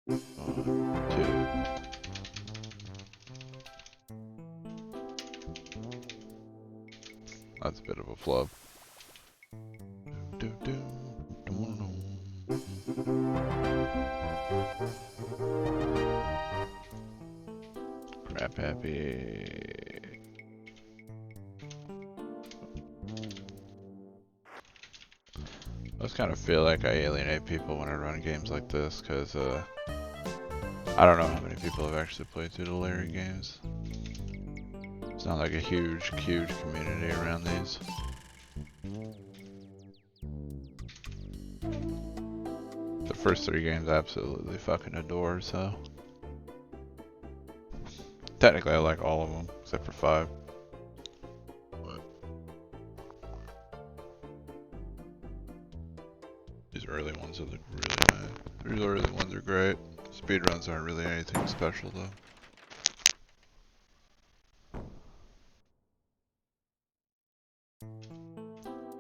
1, 2. That's a bit of a flub. Crap happy. I just kind of feel like I alienate people when I run games like this, because I don't know how many people have actually played through the Larry games. It's not like a huge community around these. The first 3 games I absolutely fucking adore, so. Technically I like all of them, except for 5. These early ones are really nice. These early ones are great. Speedruns aren't really anything special though.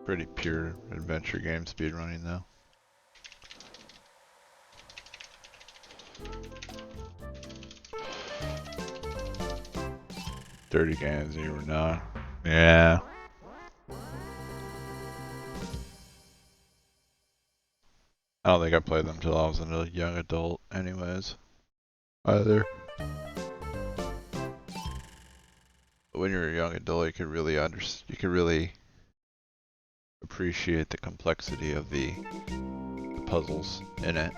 Pretty pure adventure game speedrunning though. Dirty games, you were not. Yeah. I don't think I played them till I was a young adult anyways. Either. But when you're a young adult, you could really appreciate the complexity of the puzzles in it.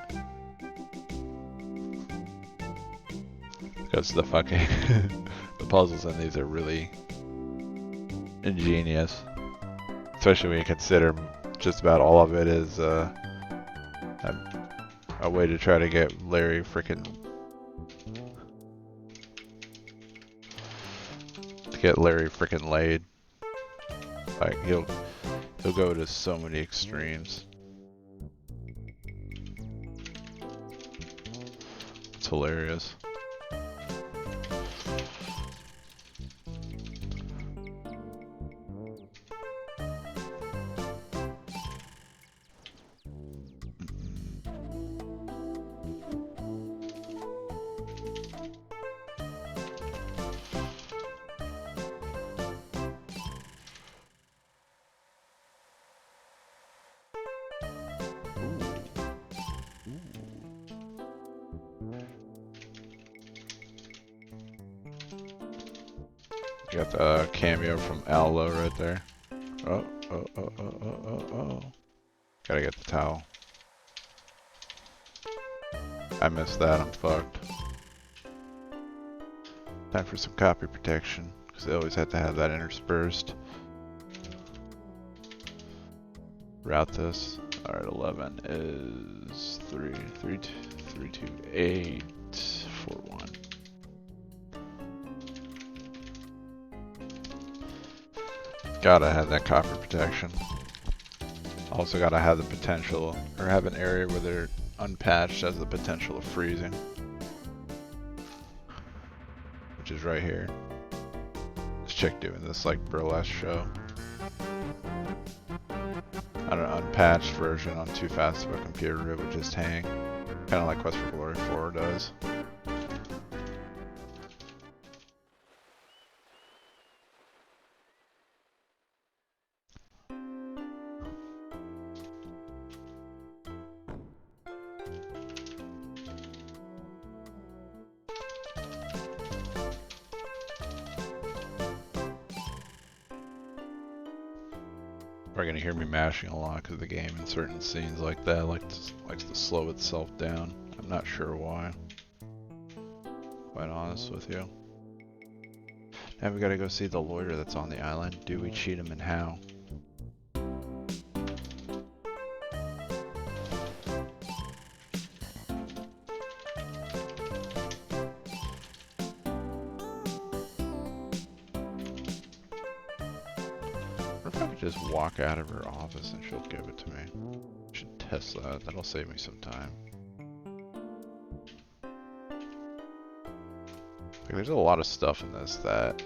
Because the fucking the puzzles in these are really ingenious. Especially when you consider just about all of it is a way to try to get Larry frickin' laid. Like he'll go to so many extremes. It's hilarious. Got the cameo from Allo right there. Oh. Gotta get the towel. I missed that, I'm fucked. Time for some copy protection, because they always have to have that interspersed. Route this. Alright, 11 is 32841. Gotta have that copper protection. Also gotta have the potential, or have an area where they're unpatched has the potential of freezing. Which is right here. This chick doing this like burlesque show. On an unpatched version on too fast of a computer, it would just hang. Kinda like Quest for Glory 4 does. Probably gonna hear me mashing a lot because the game in certain scenes like that likes to slow itself down. I'm not sure why. Quite honest with you. Now we gotta go see the lawyer that's on the island. Do we cheat him and how? Just walk out of her office and she'll give it to me. Should test that. That'll save me some time. Like, there's a lot of stuff in this that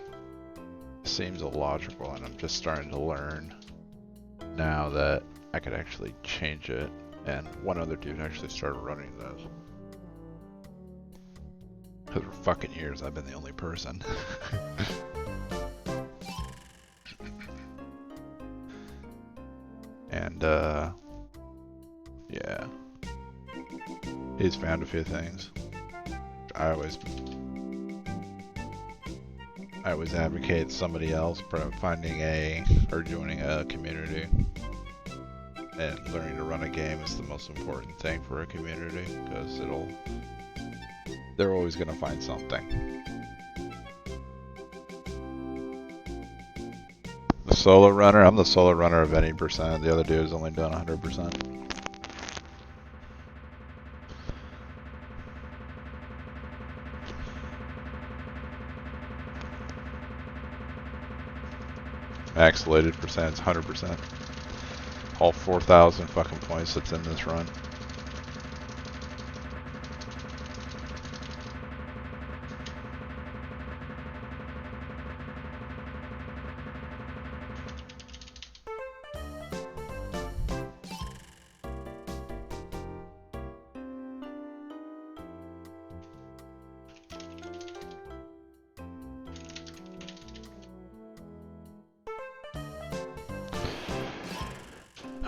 seems illogical, and I'm just starting to learn now that I could actually change it. And one other dude actually started running this. Because for fucking years I've been the only person. And, yeah. He's found a few things. I always advocate somebody else finding or joining a community. And learning to run a game is the most important thing for a community, because they're always gonna find something. The solo runner, I'm the solo runner of any percent. The other dude has only done 100%. Max loaded percent is 100%. All 4,000 fucking points that's in this run.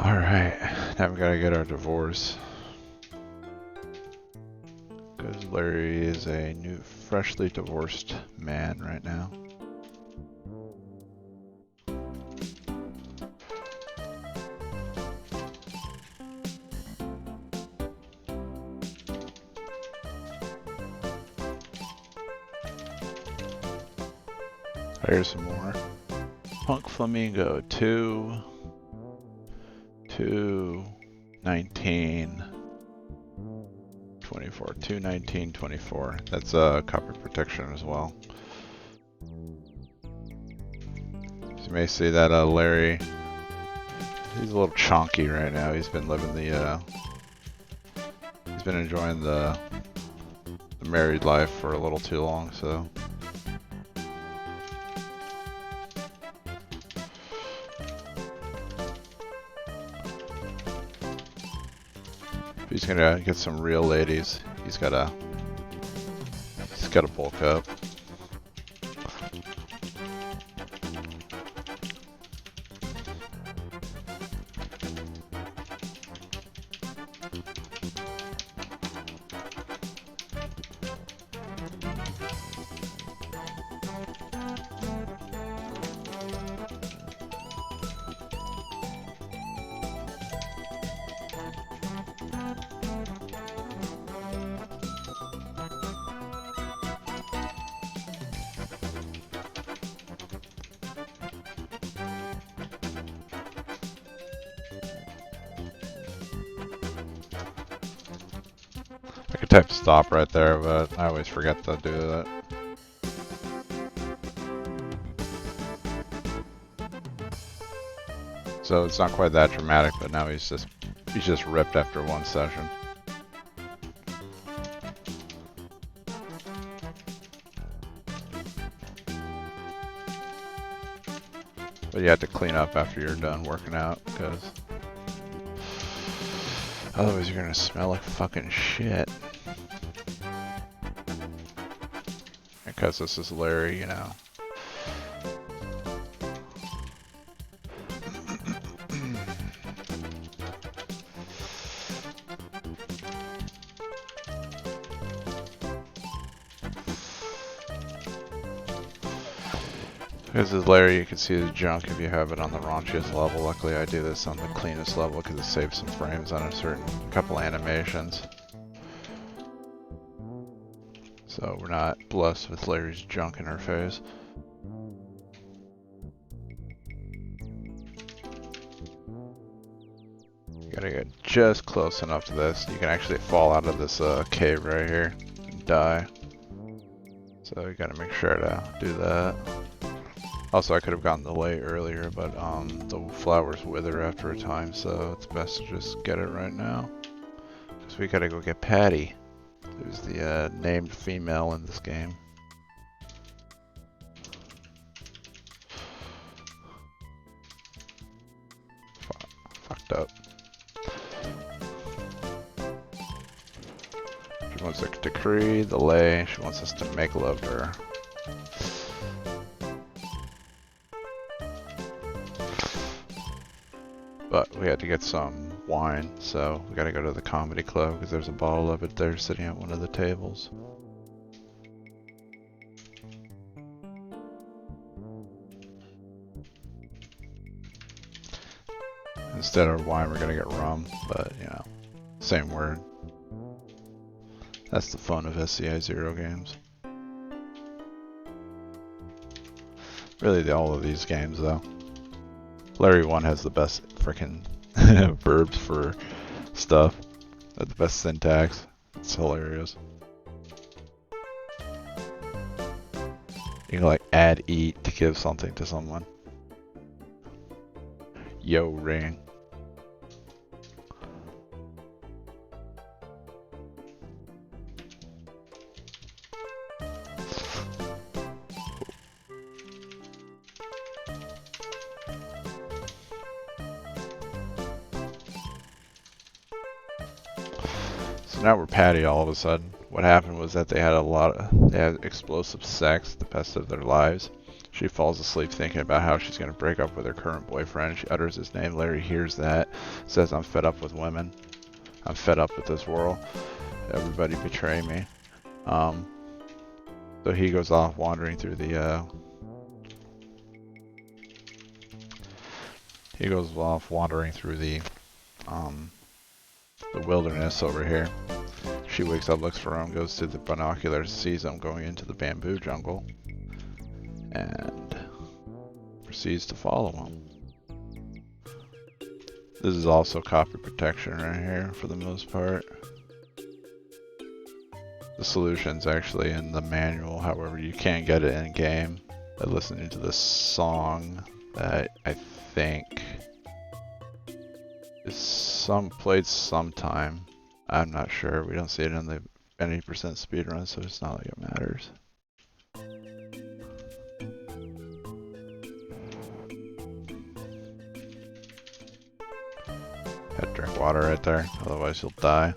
Alright, now we gotta get our divorce. Because Larry is a freshly divorced man right now. Here's some more. Punk Flamingo, 219 24 219 24. That's copy protection as well. So you may see that Larry, he's a little chonky right now. He's been living he's been enjoying the married life for a little too long, so if he's gonna get some real ladies, he's gotta bulk up. I could type stop right there, but I always forget to do that. So it's not quite that dramatic, but now he's just ripped after one session. But you have to clean up after you're done working out, because otherwise you're gonna smell like fucking shit. Because this is Larry, you know. Because as Larry, you can see the junk if you have it on the raunchiest level. Luckily I do this on the cleanest level because it saves some frames on a couple animations. So we're not blessed with Larry's junk in our face. You gotta get just close enough to this. You can actually fall out of this cave right here and die. So you gotta make sure to do that. Also, I could have gotten the light earlier, but the flowers wither after a time, so it's best to just get it right now. Because we gotta go get Patty, who's the named female in this game. Fucked up. She wants to decree the lay. She wants us to make love to her. But we had to get some wine, so we gotta go to the comedy club because there's a bottle of it there sitting at one of the tables. Instead of wine, we're gonna get rum, but you know, same word. That's the fun of SCI Zero games. Really, all of these games, though. Larry 1 has the best freaking verbs for stuff. The best syntax. It's hilarious. You can like add eat to give something to someone. Yo, ring. So now we're Patty all of a sudden. What happened was that they had explosive sex the best of their lives. She falls asleep thinking about how she's going to break up with her current boyfriend. She utters his name. Larry hears that, says, "I'm fed up with women. I'm fed up with this world. Everybody betray me." So he goes off wandering through the wilderness over here. She wakes up, looks for him, goes to the binoculars, sees him going into the bamboo jungle, and proceeds to follow him. This is also copy protection right here for the most part. The solution's actually in the manual, however you can get it in game by listening to this song that I think is played sometime. I'm not sure. We don't see it in the 80% speedrun, so it's not like it matters. Had to drink water right there, otherwise you'll die.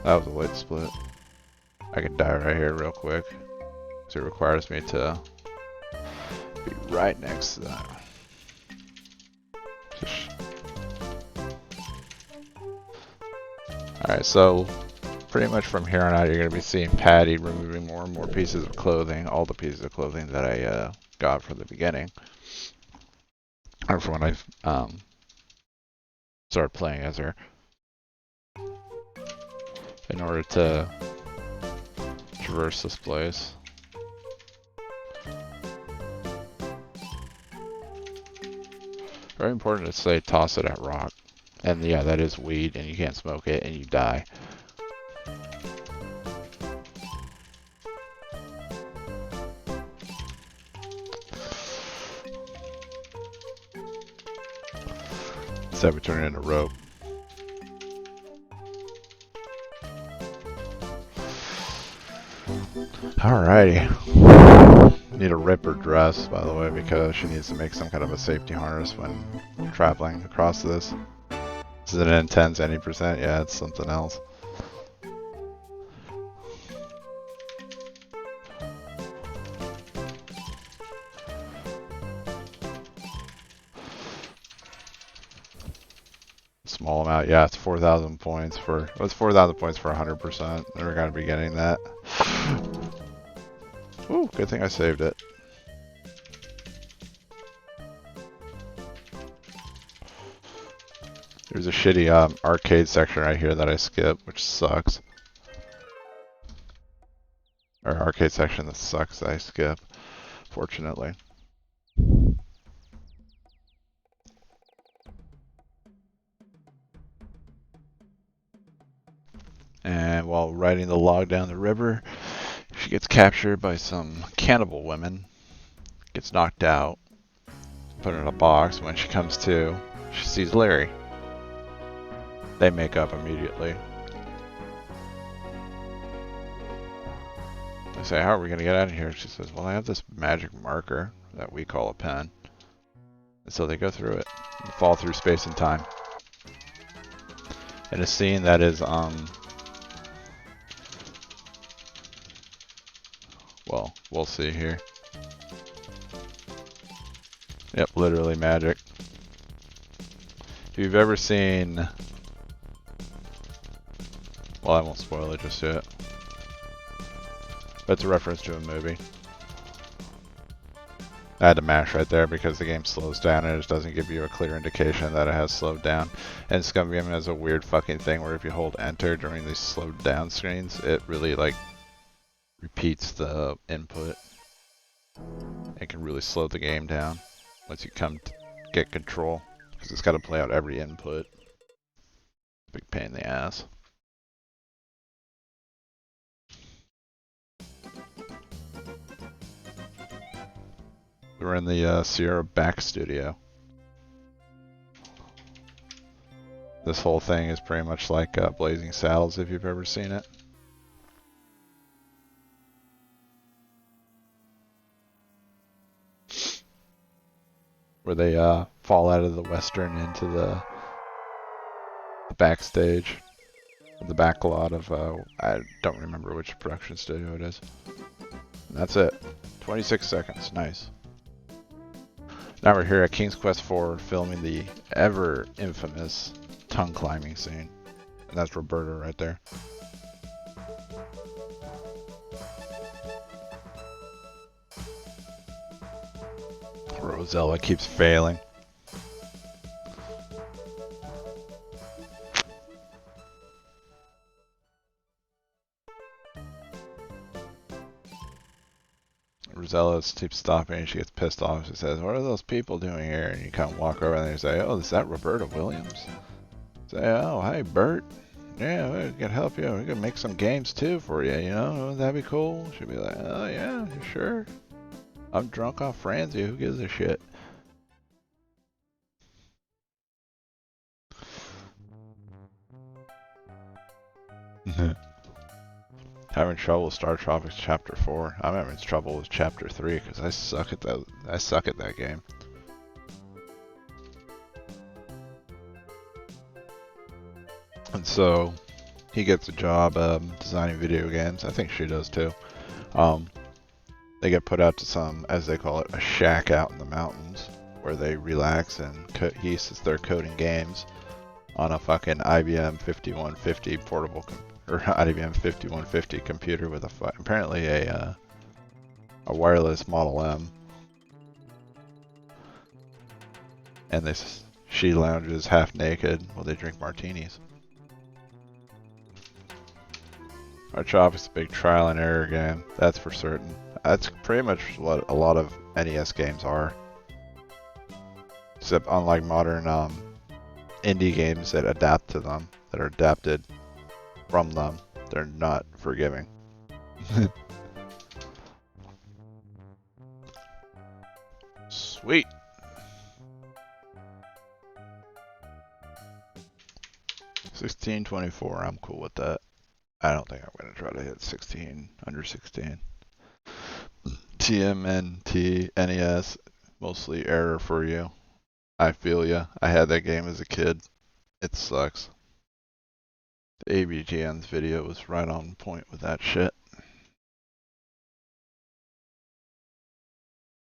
That was a late split. I could die right here real quick. So it requires me to be right next to that. Alright, so pretty much from here on out you're going to be seeing Patty removing more and more pieces of clothing, all the pieces of clothing that I got from the beginning. Or from when I started playing as her. In order to traverse this place. Very important to say toss it at rock. And yeah, that is weed and you can't smoke it and you die. Instead we turn it into rope. Alrighty. Need a ripper dress, by the way, because she needs to make some kind of a safety harness when traveling across this. Is it an intense 80%? Yeah, it's something else. Small amount, yeah, it's 4,000 points for, well, it's 4,000 points for 100%. Never gonna be getting that. Ooh, good thing I saved it. There's a shitty arcade section right here that I skipped, which sucks. Or arcade section that sucks that I skip, fortunately. And while riding the log down the river, she gets captured by some cannibal women, gets knocked out, put in a box. When she comes to, she sees Larry. They make up immediately. I say, "How are we going to get out of here?" She says, "Well, I have this magic marker. that we call a pen. And so they go through it and fall through space and time. In a scene that is, well, we'll see here. Yep, literally magic. If you've ever seen, well, I won't spoil it just yet. But it's a reference to a movie. I had to mash right there because the game slows down and it just doesn't give you a clear indication that it has slowed down. And Scum Game has a weird fucking thing where if you hold enter during these slowed down screens, it really like repeats the input. It can really slow the game down once you come to get control, because it's got to play out every input. Big pain in the ass. We're in the Sierra back studio. This whole thing is pretty much like Blazing Saddles, if you've ever seen it. Where they fall out of the Western into the backstage, the back lot of, I don't remember which production studio it is. And that's it. 26 seconds, nice. Now we're here at King's Quest IV filming the ever infamous tongue climbing scene. And that's Roberta right there. Rosella keeps failing. Rosella keeps stopping and she gets pissed off. She says, "What are those people doing here?" And you kind of walk over and you say, "Oh, is that Roberta Williams?" Say, "Oh, hey, Bert. Yeah, we can help you. We can make some games too for you, you know? Wouldn't that be cool?" She'd be like, "Oh, yeah, sure. I'm drunk off Franzi. Who gives a shit?" Having trouble with Star Tropics Chapter 4. I'm having trouble with Chapter 3 because I suck at that game. And so he gets a job designing video games. I think she does too. They get put out to some, as they call it, a shack out in the mountains where they relax and he sits there coding games on a fucking IBM 5150 portable or IBM 5150 computer with apparently a wireless Model M. And she lounges half naked while they drink martinis. Our job is a big trial and error game, that's for certain. That's pretty much what a lot of NES games are. Except unlike modern indie games that adapt to them, that are adapted from them, they're not forgiving. Sweet. $16.24, I'm cool with that. I don't think I'm going to try to hit 16, under 16. TMNT, NES, mostly error for you. I feel ya. I had that game as a kid. It sucks. The ABGN's video was right on point with that shit.